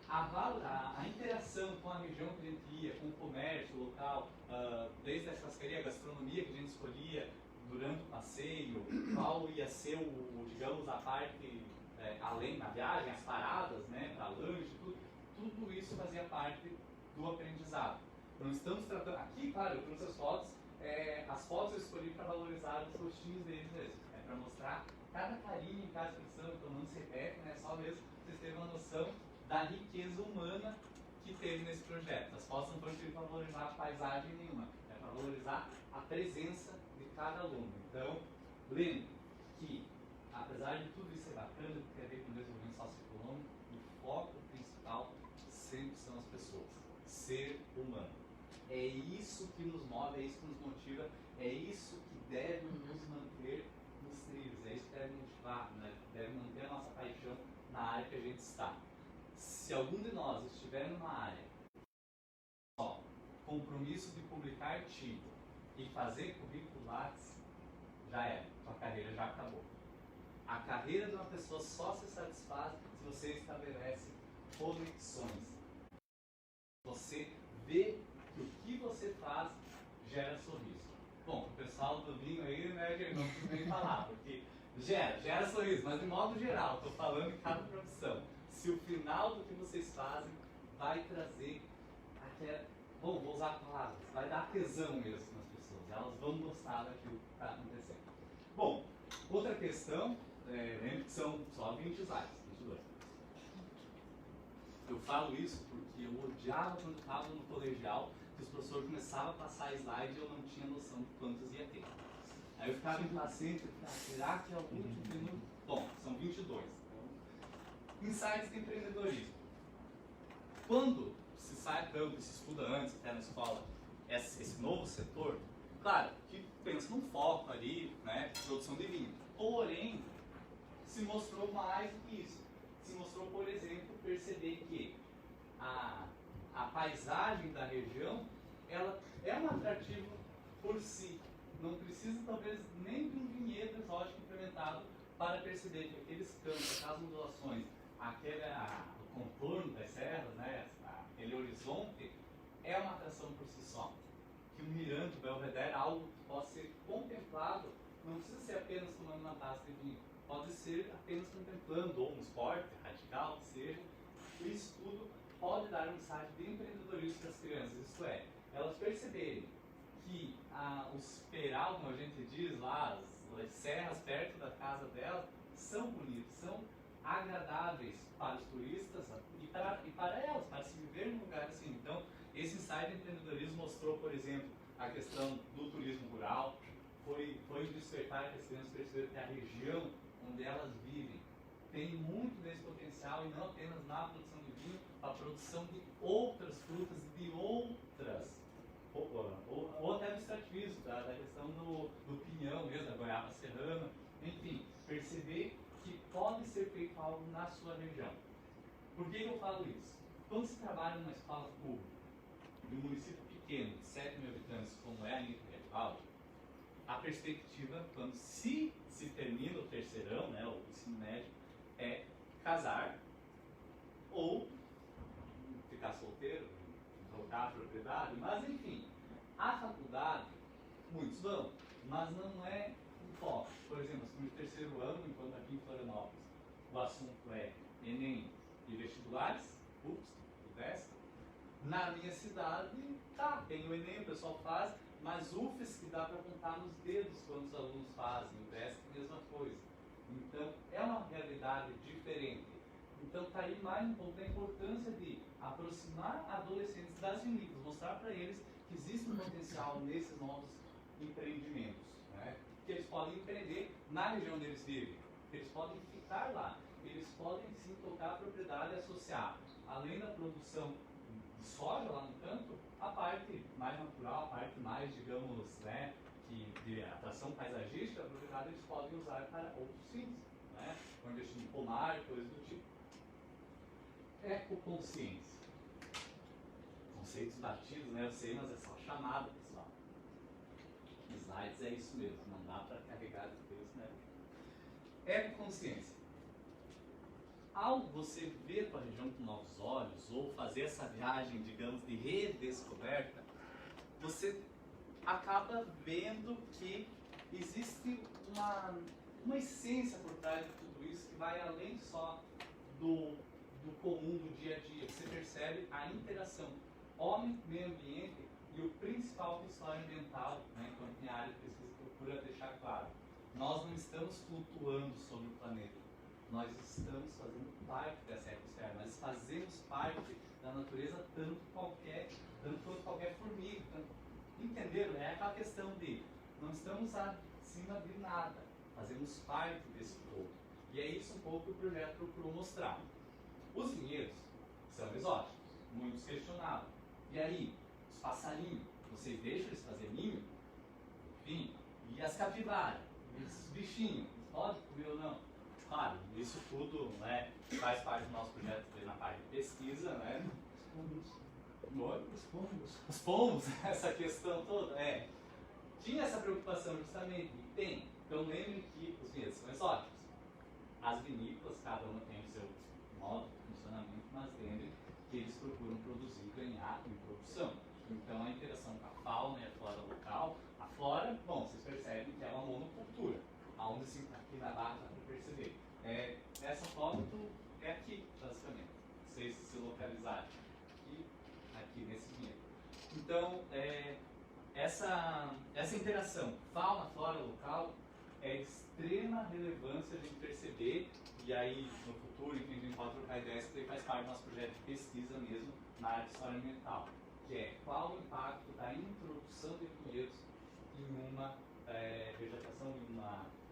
a interação com a região que a gente ia, com o comércio local, desde a churrascaria, a gastronomia que a gente escolhia durante o passeio, qual ia ser digamos, a parte além da viagem, as paradas, né, para lanche, tudo isso fazia parte do aprendizado. Não estamos tratando, aqui, claro, eu trouxe as fotos eu escolhi para valorizar os rostinhos deles mesmo, para mostrar cada carinho, cada expressão, então não se repete, né, só mesmo vocês terem uma noção da riqueza humana que teve nesse projeto. As fotos não foram feitas para valorizar a paisagem nenhuma, é para valorizar a presença de cada aluno. Então, lembre que, apesar de tudo isso ser bacana, que tem a ver com o desenvolvimento socioeconômico, o foco principal sempre são as pessoas, ser humano. É isso que nos move, é isso que nos motiva, é isso que deve nos manter nos trilhos, é isso que deve motivar, né? Deve manter a nossa paixão na área que a gente está. Se algum de nós estiver numa área só, compromisso de publicar artigo e fazer currículo Lattes, já era, sua carreira já acabou. A carreira de uma pessoa só se satisfaz se você estabelece conexões. Você vê que o que você faz gera sorriso. Bom, o pessoal do vinho aí, né, que não precisa nem falar, porque gera sorriso, mas de modo geral, estou falando em cada profissão. Se o final do que vocês fazem vai trazer até, vou usar palavras, vai dar tesão mesmo nas pessoas, elas vão gostar daquilo que está acontecendo. Outra questão, lembre que são só 20 slides, 22. Eu falo isso porque eu odiava quando estava no colegial, que os professores começavam a passar slide e eu não tinha noção de quantos ia ter. Aí eu ficava impaciente, será que é o último minuto? Bom, são 22. Então, insights de empreendedorismo. Quando se sai a campo, se estuda antes, até na escola, esse novo setor, claro, que pensa num foco ali, né, produção de vinho. Porém, se mostrou mais do que isso. Se mostrou, por exemplo, perceber que a paisagem da região, ela é um atrativo por si. Não precisa, talvez, nem de um vinhedo exótico implementado para perceber que aqueles campos, aquelas ondulações, o contorno das serras, né, aquele horizonte, é uma atração por si só. Que o mirante, o belvedere, é algo que pode ser contemplado, não precisa ser apenas tomando uma taça de vinho, pode ser apenas contemplando, ou um esporte radical, que seja. Isso tudo pode dar um insight de empreendedorismo para as crianças, isto é, elas perceberem que os peral, como a gente diz lá, as serras perto da casa delas, são bonitas, são agradáveis para os turistas e para elas, para se viver num lugar assim. Então, esse insight de empreendedorismo mostrou, por exemplo, a questão do turismo rural, foi despertar que as crianças perceberam que a região onde elas vivem tem muito desse potencial, e não apenas na produção de vinho, a produção de outras frutas, de outras, ou até do extrativismo, da questão do pinhão mesmo, da goiaba serrana, enfim, perceber que pode ser feito algo na sua região. Por que eu falo isso? Quando se trabalha numa escola pública, de um município pequeno, de 7 mil habitantes, como é a Nitro Garibaldi, a perspectiva, quando se termina o terceirão, né, o ensino médio, é casar ou ficar solteiro, trocar a propriedade, mas enfim, a faculdade, muitos vão, mas não é um foco. Por exemplo, no terceiro ano, enquanto aqui em Florianópolis, o assunto é Enem e vestibulares, UFSC, na minha cidade, tem o Enem, o pessoal faz, mas UFSC que dá para contar nos dedos quando os alunos fazem, o VESC, mesma coisa. Então, é uma realidade diferente. Então, está aí mais um pouco da importância de aproximar adolescentes das vinícolas, mostrar para eles que existe um potencial nesses novos empreendimentos, né? Que eles podem empreender na região onde eles vivem, que eles podem ficar lá, eles podem sim tocar a propriedade e associar, além da produção de soja lá no canto, a parte mais natural, a parte mais, digamos, né, de atração paisagística, a propriedade eles podem usar para outros fins, né? Vão investir em pomar, coisas do tipo. Ecoconsciência. Conceitos batidos, né? Eu sei, mas é só chamada, pessoal. Slides é isso mesmo, não dá para carregar depois, né? Ecoconsciência. Ao você ver a região com novos olhos, ou fazer essa viagem, digamos, de redescoberta, você acaba vendo que existe uma essência por trás de tudo isso que vai além só do comum do dia a dia. Você percebe a interação homem, meio ambiente e o principal que a história ambiental, né, enquanto minha área de pesquisa procura deixar claro. Nós não estamos flutuando sobre o planeta. Nós estamos fazendo parte dessa ecossfera. Nós fazemos parte da natureza tanto quanto qualquer formiga. Entenderam? É aquela questão de não estamos acima de nada. Fazemos parte desse todo. E é isso um pouco que o projeto procurou mostrar. Os vinhedos são exóticos, muitos questionavam. E aí, os passarinhos, vocês deixam eles fazer ninho? Enfim, e as capivaras, esses bichinhos, pode comer ou não? Claro, isso tudo, né, faz parte do nosso projeto na parte de pesquisa, né? Os pombos, essa questão toda, tinha essa preocupação justamente, e tem. Então lembrem que os vinhedos são exóticos. As vinícolas, cada uma tem o seu modo de funcionamento, mas lembrem que eles procuram produzir e ganhar em produção. Então a interação com a fauna e a flora local, a flora, bom, vocês percebem que é uma monocultura, aonde assim, aqui na barra dá para perceber. Essa foto é aqui, basicamente. Vocês se localizarem aqui nesse vinhedo. Então, essa interação fauna-flora local é de extrema relevância a gente perceber, e aí no futuro, enfim, a gente pode trocar ideias, que faz parte do nosso projeto de pesquisa mesmo na área de história ambiental, que é qual o impacto da introdução de vinhedos em uma vegetação, em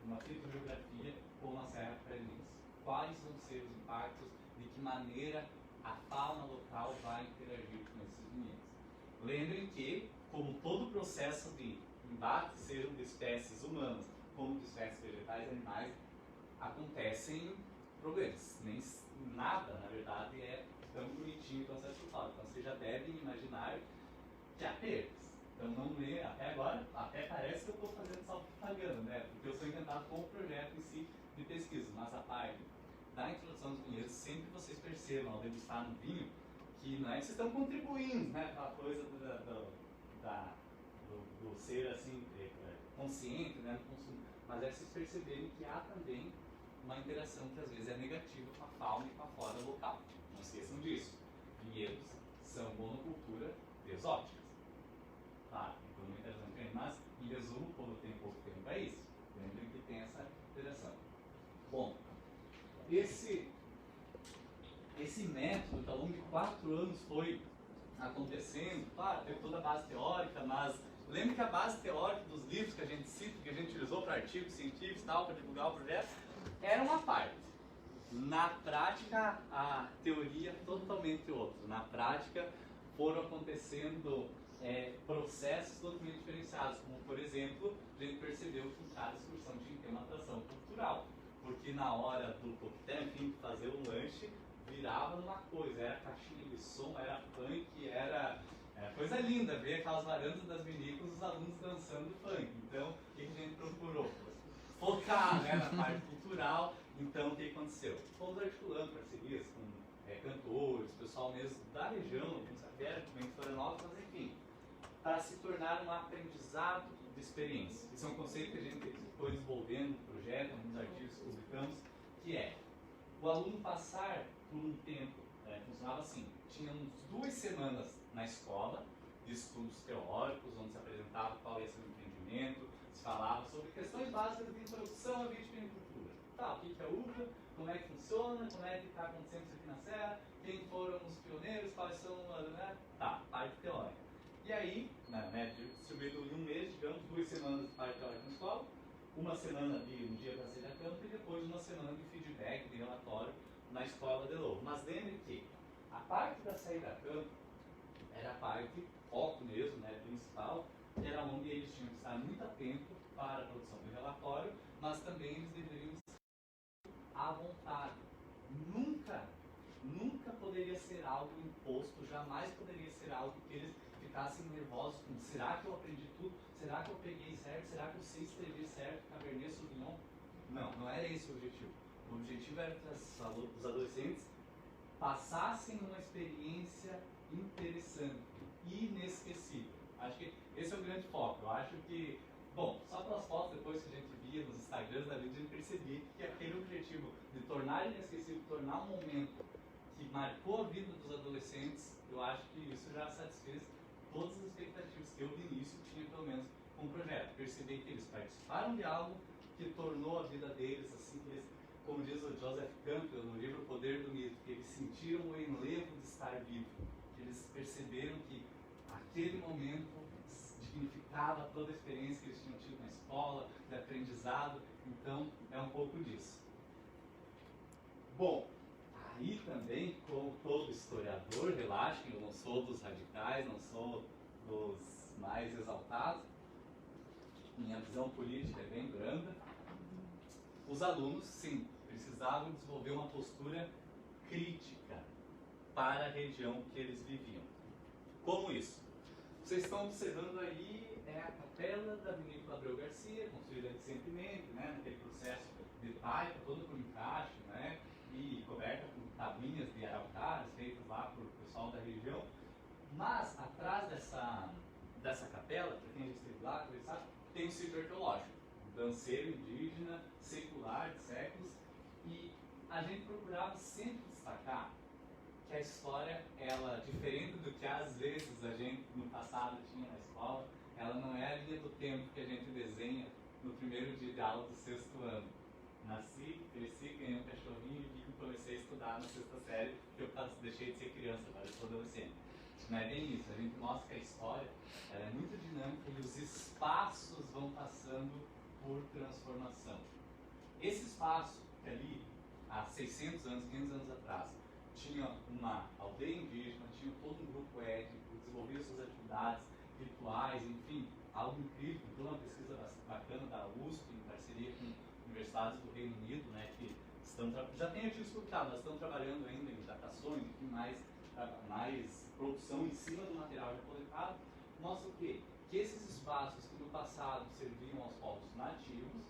uma fitogeografia como a Serra Catarinense. Quais vão ser os impactos, de que maneira a fauna local vai interagir com esses vinhedos. Lembrem que, como todo processo de embate, seja de espécies humanas como de espécies vegetais e animais, acontecem problemas. Nem nada, na verdade, é tão bonitinho quanto essa fala. Então, vocês já devem imaginar que há perdas. Então, não lê, até agora, até parece que eu estou fazendo só propaganda, né? Porque eu sou encantado com o projeto em si de pesquisa, mas a parte da introdução dos vinhedos, sempre vocês percebam, ao degustar no vinho, que não é que vocês estão contribuindo, né? Aquela coisa do ser, assim, consciente, né? No consumo. Mas é vocês perceberem que há também uma interação que às vezes é negativa com a fauna e com a flora local. Não esqueçam disso. Vinhedos são monocultura exóticas. Claro, tem uma interação grande, mas em resumo, como tem pouco tempo para isso, lembrem que tem essa interação. Bom, esse método que ao longo de 4 anos foi acontecendo, claro, teve toda a base teórica, mas lembre que a base teórica dos livros que a gente cita, que a gente utilizou para artigos científicos e tal, para divulgar o projeto, era uma parte. Na prática, a teoria é totalmente outra. Na prática, foram acontecendo processos totalmente diferenciados, como, por exemplo, a gente percebeu que cada excursão tinha que ter uma atração cultural, porque na hora do coquetel, enfim, fazer um lanche, virava uma coisa, era caixinha de som, era funk, era coisa linda ver aquelas varandas das vinícolas, os alunos dançando funk. Então, o que a gente procurou? Focar, né, na parte cultural. Então, o que aconteceu? Fomos articulando parcerias com cantores, pessoal mesmo da região, não sabia, também de Florianópolis, mas enfim, para se tornar um aprendizado de experiência. Isso é um conceito que a gente foi desenvolvendo no projeto, nos artigos que publicamos, que é o aluno passar por um tempo, funcionava assim, tínhamos 2 semanas na escola de estudos teóricos, onde se apresentava qual ia ser o empreendimento, se falava sobre questões básicas de introdução à vitivinicultura. Tá, o que é uva, como é que funciona, como é que está acontecendo isso aqui na Serra, quem foram os pioneiros, quais são, né? Tá, parte teórica. E aí, distribuído em um mês, digamos, 2 semanas de parte teórica na escola, uma semana de um dia para sair da campo e depois uma semana de feedback, de relatório na escola de novo. Mas lembre que a parte da saída da campo era a parte, foco mesmo, né, principal, era onde eles tinham que estar muito atento para a produção do relatório, mas também eles deveriam estar à vontade. Nunca poderia ser algo imposto, jamais poderia ser algo que eles ficassem nervosos com: será que eu aprendi tudo? Será que eu peguei certo? Será que eu sei escrever certo? Cabernet Sauvignon? Não era esse o objetivo. O objetivo era que os adolescentes passassem uma experiência interessante, inesquecível. Acho que esse é o grande foco. Eu acho que, bom, só pelas fotos depois que a gente via nos Instagrams da vida, a gente percebia que aquele objetivo de tornar inesquecível, tornar um momento que marcou a vida dos adolescentes, eu acho que isso já satisfez todas as expectativas que eu de início tinha, pelo menos, com o projeto. Percebi que eles participaram de algo que tornou a vida deles, assim, que eles, como diz o Joseph Campbell no livro O Poder do Mito, que eles sentiram o enlevo de estar vivo, que eles perceberam que aquele momento significava toda a experiência que eles tinham tido na escola, de aprendizado. Então, é um pouco disso. Bom, aí também, como todo historiador, relaxem, eu não sou dos radicais, não sou dos mais exaltados, minha visão política é bem branda. Os alunos, sim, precisavam desenvolver uma postura crítica para a região que eles viviam. Como isso? Vocês estão observando aí a capela da Vinícola Abreu Garcia, construída recentemente, né, naquele processo de taipa, todo com encaixe, né, e coberta com tabuinhas de araucárias feitas lá por pessoal da região. Mas atrás dessa capela, para quem já esteve lá, sabe, tem um sítio arqueológico, um danceiro indígena, secular, de séculos, e a gente procurava sempre destacar que a história, ela, diferente do que às vezes a gente no passado tinha na escola, ela não é a linha do tempo que a gente desenha no primeiro dia de aula do 6º ano. Nasci, cresci, ganhei um cachorrinho e comecei a estudar na 6ª série, porque eu deixei de ser criança, agora eu sou adolescente. Não é bem isso, a gente mostra que a história ela é muito dinâmica e os espaços vão passando por transformação. Esse espaço que ali, há 600 anos, 500 anos atrás, tinha uma aldeia indígena, tinha todo um grupo étnico, desenvolvia suas atividades rituais, enfim, algo incrível. Então, uma pesquisa bacana da USP, em parceria com universidades do Reino Unido, né, que já tem artigos publicados, mas estão trabalhando ainda em datações, enfim, mais produção em cima do material já coletado, mostra o quê? Que esses espaços que no passado serviam aos povos nativos,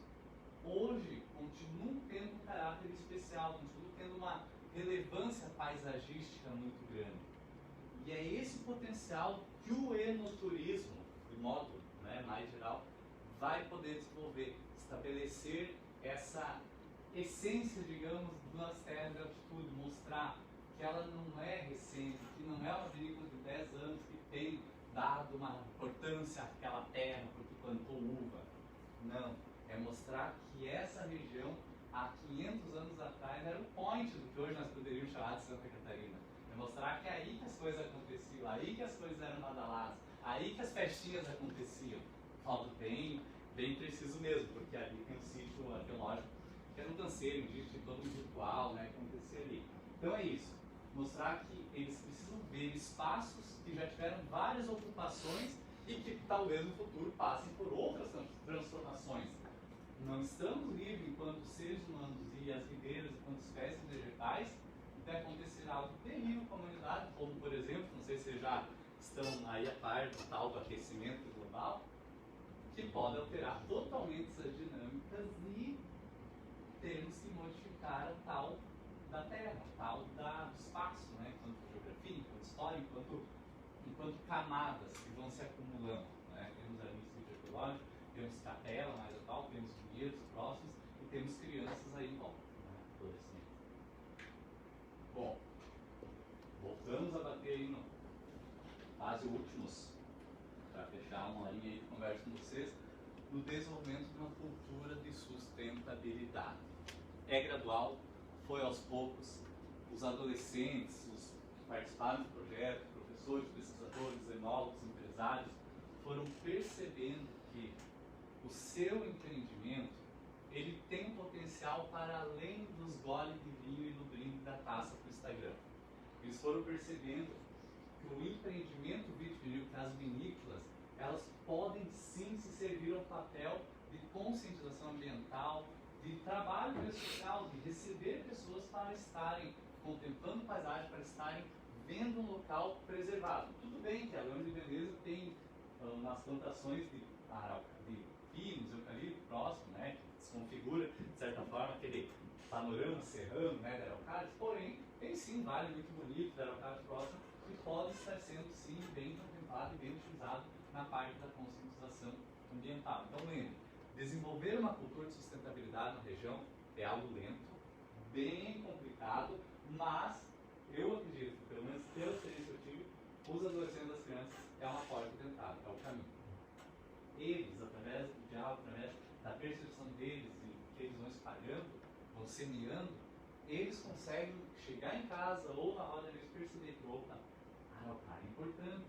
hoje continuam tendo um caráter especial, continuam tendo uma relevância paisagística muito grande. E é esse potencial que o enoturismo, de modo mais geral, vai poder desenvolver, estabelecer essa essência, digamos, das terras de altitude, mostrar que ela não é recente, que não é uma vinícola de 10 anos que tem dado uma importância àquela terra porque plantou uva. Não, é mostrar que essa região, há 500 anos atrás, era o point do que hoje nós poderíamos chamar de Santa Catarina. É mostrar que é aí que as coisas aconteciam, aí que as coisas eram badaladas, aí que as festinhas aconteciam. Falta bem preciso mesmo, porque ali tem um sítio arqueológico que era um canseiro, existe todo um ritual, né, que acontecia ali. Então é isso, mostrar que eles precisam ver espaços que já tiveram várias ocupações e que talvez no futuro passem por outras transformações. Não estamos livres enquanto seres humanos e as videiras enquanto espécies vegetais de acontecer algo terrível com a humanidade, como por exemplo, não sei se vocês já estão aí a par do tal do aquecimento global, que pode alterar totalmente essas dinâmicas e termos que modificar a tal da Terra, tal do espaço, né? Enquanto geografia, enquanto história, enquanto camadas que vão se acumulando. Né? Temos ali o sítio arqueológico, temos capela mais atual, temos vinhedos próximos e temos crianças aí em volta, né? Adolescentes. Bom, voltamos a bater aí no quase últimos, para fechar uma linha aí de conversa com vocês, no desenvolvimento de uma cultura de sustentabilidade. É gradual, foi aos poucos, os adolescentes, os que participaram do projeto, professores, pesquisadores, enólogos, empresários, foram percebendo que o seu empreendimento ele tem um potencial para além dos goles de vinho e do brinde da taça para o Instagram. Eles foram percebendo que o empreendimento vitivinícola, as vinícolas, elas podem sim se servir ao papel de conscientização ambiental, de trabalho social, de receber pessoas para estarem contemplando paisagem, para estarem vendo um local preservado. Tudo bem que a Leônidas de Veneza tem umas plantações de pinos, eucalipto próximo, né, que se configura, de certa forma, aquele panorama serrano, né, da Araucária, porém, tem sim um vale muito bonito da Araucária próximo, que pode estar sendo sim bem contemplado e bem utilizado na parte da conscientização ambiental. Então lembre, desenvolver uma cultura de sustentabilidade na região é algo lento, bem complicado, mas eu acredito, pelo menos pela experiência que eu tive, os adolescentes e as crianças é uma porta de entrada, é o caminho. Eles, através do diálogo, através da percepção deles e que eles vão espalhando, vão semeando, eles conseguem chegar em casa ou na roda deles perceber que, opa, a Araucária é importante.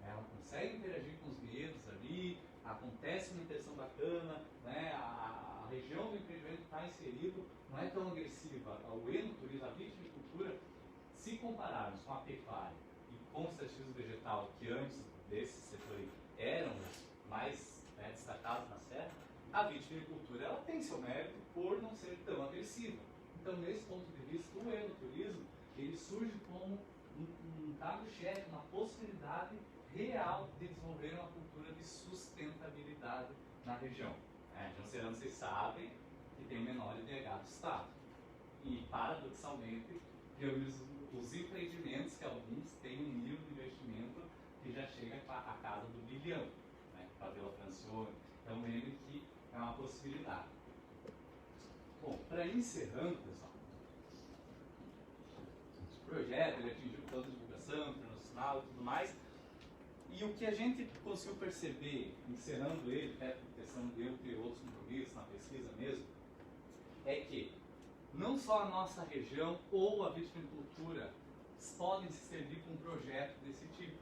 Ela consegue interagir com os vinhedos ali, acontece uma interação bacana, né? A região do empreendimento está inserido, não é tão agressiva. O enoturismo, a vitivinicultura, se compararmos com a pecuária e com o extrativismo vegetal, que antes desse setor eram os mais destacados na serra, a vitivinicultura ela tem seu mérito por não ser tão agressiva. Então, nesse ponto de vista, o enoturismo ele surge como um cargo-chefe, uma possibilidade real de desenvolver uma cultura de sustentabilidade na região. Jancerano, vocês sabem que tem o menor IDH do Estado. E, paradoxalmente, temos os empreendimentos que alguns têm um nível de investimento que já chega à casa do bilhão, né? Para Vila Francione. Então, lembre que é uma possibilidade. Bom, para ir encerrando, pessoal, o projeto ele atingiu toda a divulgação internacional e tudo mais, E o que a gente conseguiu perceber, encerrando ele, até por questão de eu ter outros compromissos na pesquisa mesmo, é que não só a nossa região ou a vitivinicultura podem se servir com um projeto desse tipo.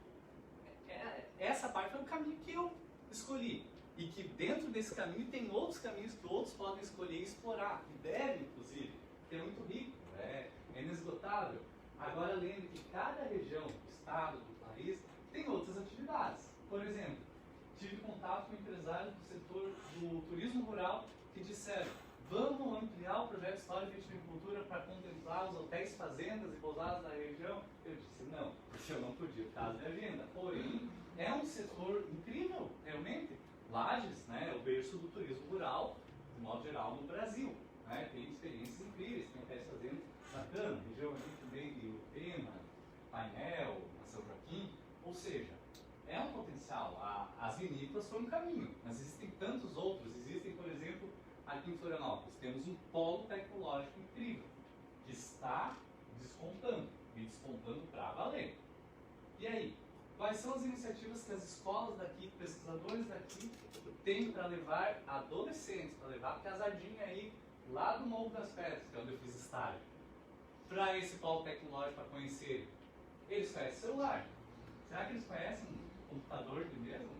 Essa parte foi o caminho que eu escolhi. E que dentro desse caminho tem outros caminhos que outros podem escolher e explorar, que devem, inclusive, que é muito rico, é inesgotável. Agora, lembre que cada região, do estado, do país, tem outras atividades. Por exemplo, tive contato com empresários do setor do turismo rural que disseram: vamos ampliar o projeto História e Vitivinicultura para contemplar os hotéis, fazendas e pousadas da região. Eu disse não, porque eu não podia, por causa da agenda. Porém, é um setor incrível, realmente. Lages, né, é o berço do turismo rural, de modo geral, no Brasil. Né, tem experiências incríveis, tem hotéis fazendas bacana, região ali também de Urupema, Painel, São Joaquim. Ou seja, é um potencial. As vinícolas foi um caminho, mas existem tantos outros. Existem, por exemplo, aqui em Florianópolis, temos um polo tecnológico incrível, que está despontando, e despontando para valer. E aí, quais são as iniciativas que as escolas daqui, pesquisadores daqui, têm para levar adolescentes, para levar a piazadinha aí, lá do Morro das Pedras, que é onde eu fiz estágio, para esse polo tecnológico para conhecer? Eles conhecem celular. Será que eles conhecem um computador de mesmo?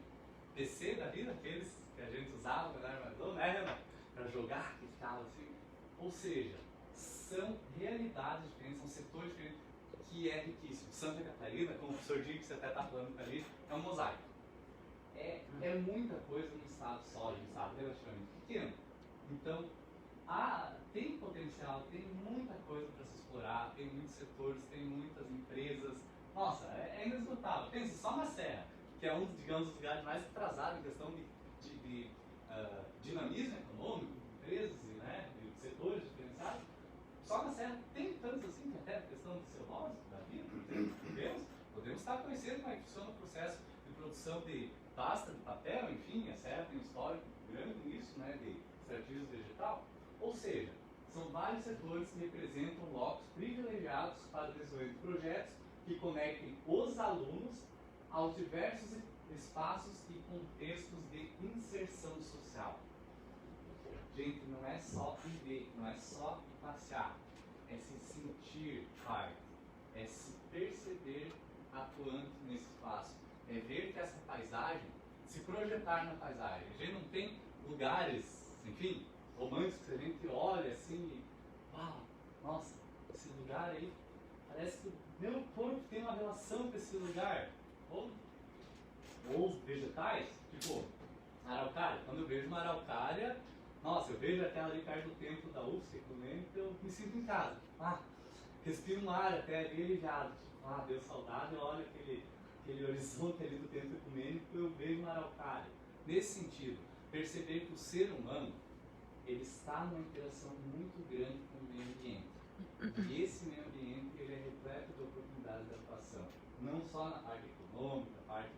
PC da vida, aqueles que a gente usava quando era mais novo, né, Renan? Para jogar, que ficava assim. Ou seja, são realidades diferentes, são setores diferentes, que é riquíssimo. Santa Catarina, como o professor Dick, que você até está falando ali, é um mosaico. É muita coisa num estado só, um estado relativamente pequeno. Então, tem potencial, tem muita coisa para se explorar, tem muitos setores, tem muitas empresas. Nossa, é inesgotável. Pensa só na Serra, que é um, digamos, dos lugares mais atrasados em questão de dinamismo econômico, de empresas e, né, de setores diferenciados. Só na Serra tem tantos assim, que até a questão do celulose, da vida, podemos estar conhecendo como é que funciona o processo de produção de pasta, de papel, enfim, a Serra tem um histórico grande nisso, né, de extrativismo vegetal. Ou seja, são vários setores que representam blocos privilegiados para o desenvolvimento de projetos que conectem os alunos aos diversos espaços e contextos de inserção social. Gente, não é só viver, não é só passear, é se sentir parte, é se perceber atuante nesse espaço, é ver que essa paisagem, se projetar na paisagem. A gente não tem lugares, enfim, românticos que a gente olha assim e, uau, nossa, esse lugar aí, parece que o meu corpo tem uma relação com esse lugar. Ou vegetais, tipo araucária. Quando eu vejo uma araucária, nossa, eu vejo aquela ali perto do templo da UFSC, eu me sinto em casa. Respiro um ar até ali aliviado. Deu saudade, eu olho aquele horizonte ali do templo ecumênico, eu vejo uma araucária. Nesse sentido, perceber que o ser humano, ele está numa interação muito grande com o meio ambiente. E esse meio ambiente, ele é repleto de oportunidades de atuação. Não só na parte econômica, na parte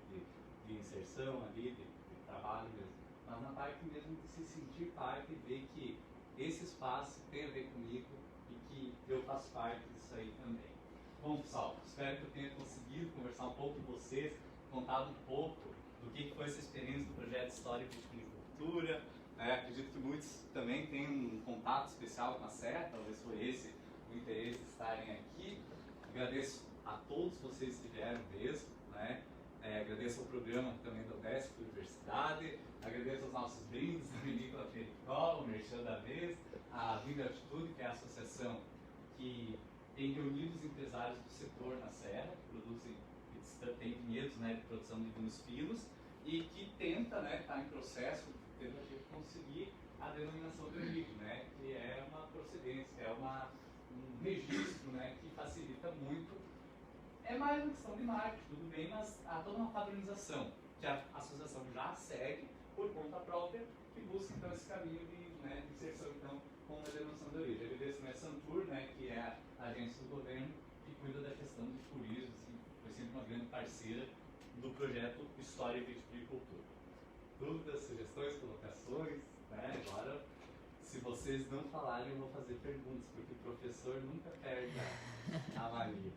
de inserção ali, de trabalho mesmo, mas na parte mesmo de se sentir parte e ver que esse espaço tem a ver comigo e que eu faço parte disso aí também. Bom, pessoal, espero que eu tenha conseguido conversar um pouco com vocês, contado um pouco do que foi essa experiência do projeto História e Vitivinicultura. Acredito que muitos também têm um contato especial com a Serra, talvez foi esse o interesse de estarem aqui. Agradeço a todos vocês que vieram mesmo, né? Agradeço ao programa também da UDESC Universidade, agradeço aos nossos brindes da Vinícola Pericola, o Merchan da Vez, a Vinda Altitude, que é a associação que tem reunido os empresários do setor na Serra, que produzem, tem vinhedos, né, de produção de vinhos finos, e que tenta, né, está em processo de conseguir a denominação de origem, né, que é uma procedência, é um registro, né, que facilita muito. É mais uma questão de marketing, tudo bem, mas há toda uma padronização que a associação já segue por conta própria, que busca então esse caminho de inserção então, com a denominação de origem. Agradeço a Santur, né, que é a agência do governo que cuida da questão de turismo, assim, foi sempre uma grande parceira do projeto História e Vitivinicultura. Dúvidas, sugestões, colocações, né? Agora, se vocês não falarem, eu vou fazer perguntas, porque o professor nunca perde a mania.